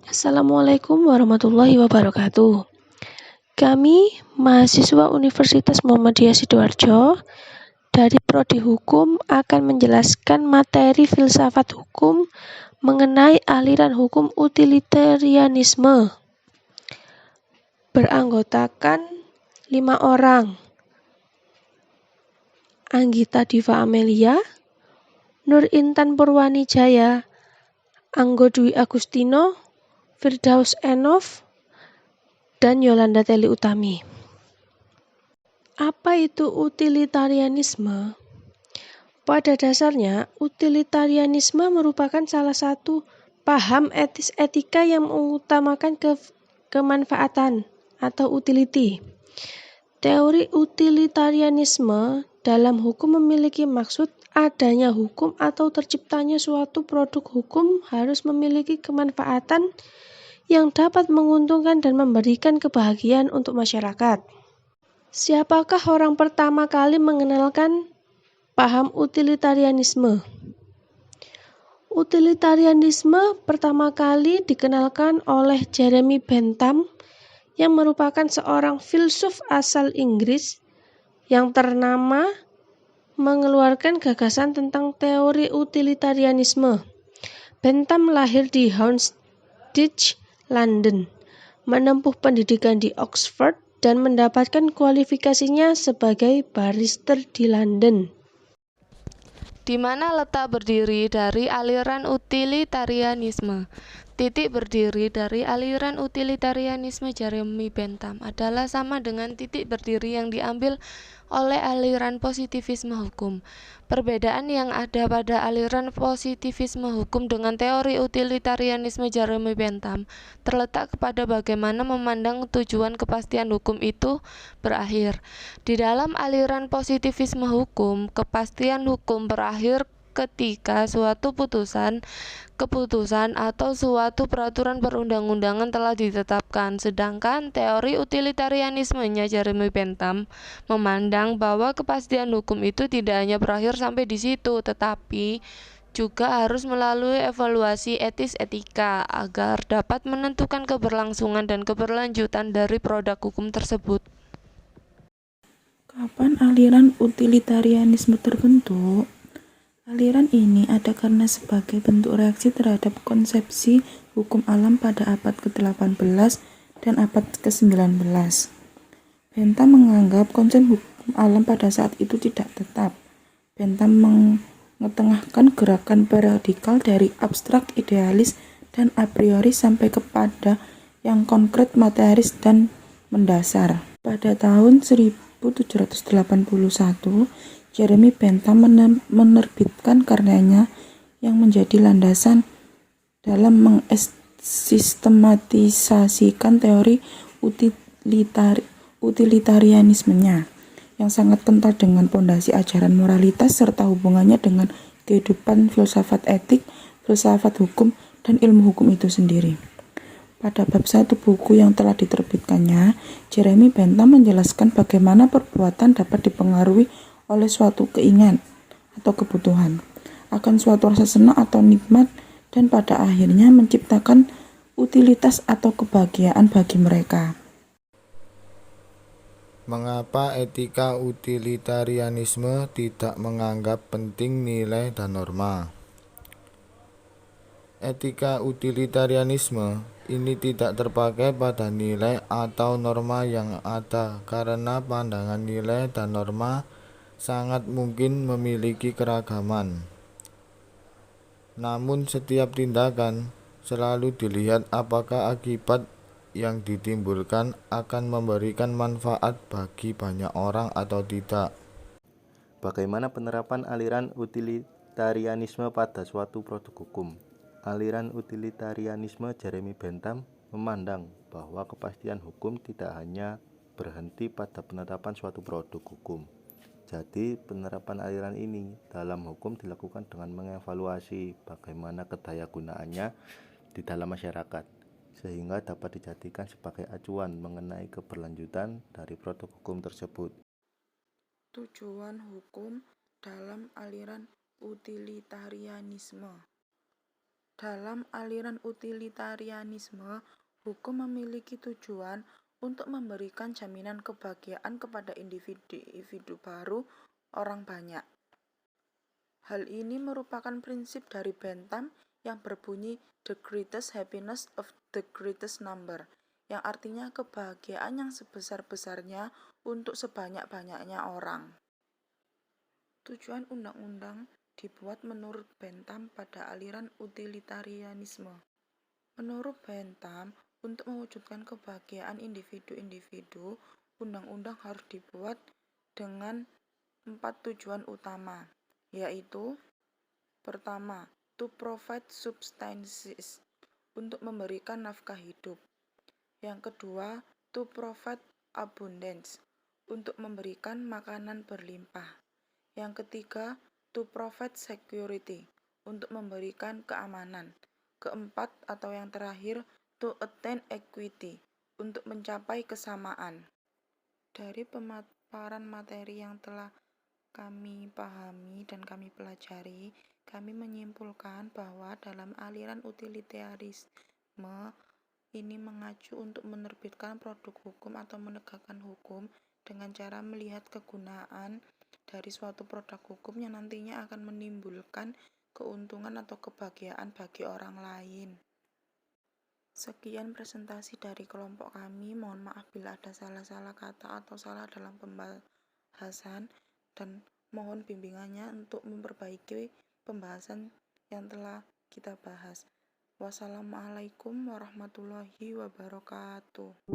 Assalamualaikum warahmatullahi wabarakatuh. Kami, mahasiswa Universitas Muhammadiyah Sidoarjo, dari Prodi Hukum akan menjelaskan materi filsafat hukum mengenai aliran hukum utilitarianisme. Beranggotakan 5 orang. Anggita Diva Amelia, Nur Intan Purwani Jaya, Anggo Dwi Agustino, Firdaus Enof, dan Yolanda Teli Utami. Apa itu utilitarianisme? Pada dasarnya, utilitarianisme merupakan salah satu paham etis etika yang mengutamakan kemanfaatan atau utility. Teori utilitarianisme dalam hukum memiliki maksud adanya hukum atau terciptanya suatu produk hukum harus memiliki kemanfaatan yang dapat menguntungkan dan memberikan kebahagiaan untuk masyarakat. Siapakah orang pertama kali mengenalkan paham utilitarianisme? Utilitarianisme pertama kali dikenalkan oleh Jeremy Bentham yang merupakan seorang filsuf asal Inggris yang ternama mengeluarkan gagasan tentang teori utilitarianisme. Bentham lahir di Houndsditch, London, menempuh pendidikan di Oxford dan mendapatkan kualifikasinya sebagai barrister di London. Di mana letak berdiri dari aliran utilitarianisme? Titik berdiri dari aliran utilitarianisme Jeremy Bentham adalah sama dengan titik berdiri yang diambil oleh aliran positivisme hukum. Perbedaan yang ada pada aliran positivisme hukum dengan teori utilitarianisme Jeremy Bentham terletak kepada bagaimana memandang tujuan kepastian hukum itu berakhir. Di dalam aliran positivisme hukum, kepastian hukum berakhir ketika suatu keputusan atau suatu peraturan perundang-undangan telah ditetapkan, sedangkan teori utilitarianismenya Jeremy Bentham memandang bahwa kepastian hukum itu tidak hanya berakhir sampai di situ, tetapi juga harus melalui evaluasi etis etika agar dapat menentukan keberlangsungan dan keberlanjutan dari produk hukum tersebut. Kapan aliran utilitarianisme terbentuk? Aliran ini ada karena sebagai bentuk reaksi terhadap konsepsi hukum alam pada abad ke-18 dan abad ke-19. Bentham menganggap konsep hukum alam pada saat itu tidak tetap. Bentham mengetengahkan gerakan radikal dari abstrak idealis dan a priori sampai kepada yang konkret materis dan mendasar. Pada tahun 1781, Jeremy Bentham menerbitkan karyanya yang menjadi landasan dalam mensistematisasikan teori utilitarianismenya yang sangat kental dengan pondasi ajaran moralitas serta hubungannya dengan kehidupan filsafat etik, filsafat hukum, dan ilmu hukum itu sendiri. Pada bab 1 buku yang telah diterbitkannya, Jeremy Bentham menjelaskan bagaimana perbuatan dapat dipengaruhi oleh suatu keinginan atau kebutuhan, akan suatu rasa senang atau nikmat, dan pada akhirnya menciptakan utilitas atau kebahagiaan bagi mereka. Mengapa etika utilitarianisme tidak menganggap penting nilai dan norma? Etika utilitarianisme ini tidak terpakai pada nilai atau norma yang ada karena pandangan nilai dan norma sangat mungkin memiliki keragaman. Namun setiap tindakan selalu dilihat apakah akibat yang ditimbulkan akan memberikan manfaat bagi banyak orang atau tidak. Bagaimana penerapan aliran utilitarianisme pada suatu produk hukum? Aliran utilitarianisme Jeremy Bentham memandang bahwa kepastian hukum tidak hanya berhenti pada penetapan suatu produk hukum. Jadi, penerapan aliran ini dalam hukum dilakukan dengan mengevaluasi bagaimana kedayagunaannya di dalam masyarakat, sehingga dapat dijadikan sebagai acuan mengenai keberlanjutan dari produk hukum tersebut. Tujuan hukum dalam aliran utilitarianisme. Dalam aliran utilitarianisme, hukum memiliki tujuan untuk memberikan jaminan kebahagiaan kepada individu baru orang banyak. Hal ini merupakan prinsip dari Bentham yang berbunyi the greatest happiness of the greatest number, yang artinya kebahagiaan yang sebesar-besarnya untuk sebanyak-banyaknya orang. Tujuan undang-undang dibuat menurut Bentham pada aliran utilitarianisme. Menurut Bentham, untuk mewujudkan kebahagiaan individu-individu, undang-undang harus dibuat dengan 4 tujuan utama, yaitu: pertama, to provide subsistence, untuk memberikan nafkah hidup. Yang kedua, to provide abundance, untuk memberikan makanan berlimpah. Yang ketiga, to provide security, untuk memberikan keamanan. Keempat atau yang terakhir, to attain equity, untuk mencapai kesamaan. Dari pemaparan materi yang telah kami pahami dan kami pelajari, kami menyimpulkan bahwa dalam aliran utilitarisme ini mengacu untuk menerbitkan produk hukum atau menegakkan hukum dengan cara melihat kegunaan dari suatu produk hukum yang nantinya akan menimbulkan keuntungan atau kebahagiaan bagi orang lain. Sekian presentasi dari kelompok kami. Mohon maaf bila ada salah-salah kata atau salah dalam pembahasan, dan mohon bimbingannya untuk memperbaiki pembahasan yang telah kita bahas. Wassalamualaikum warahmatullahi wabarakatuh.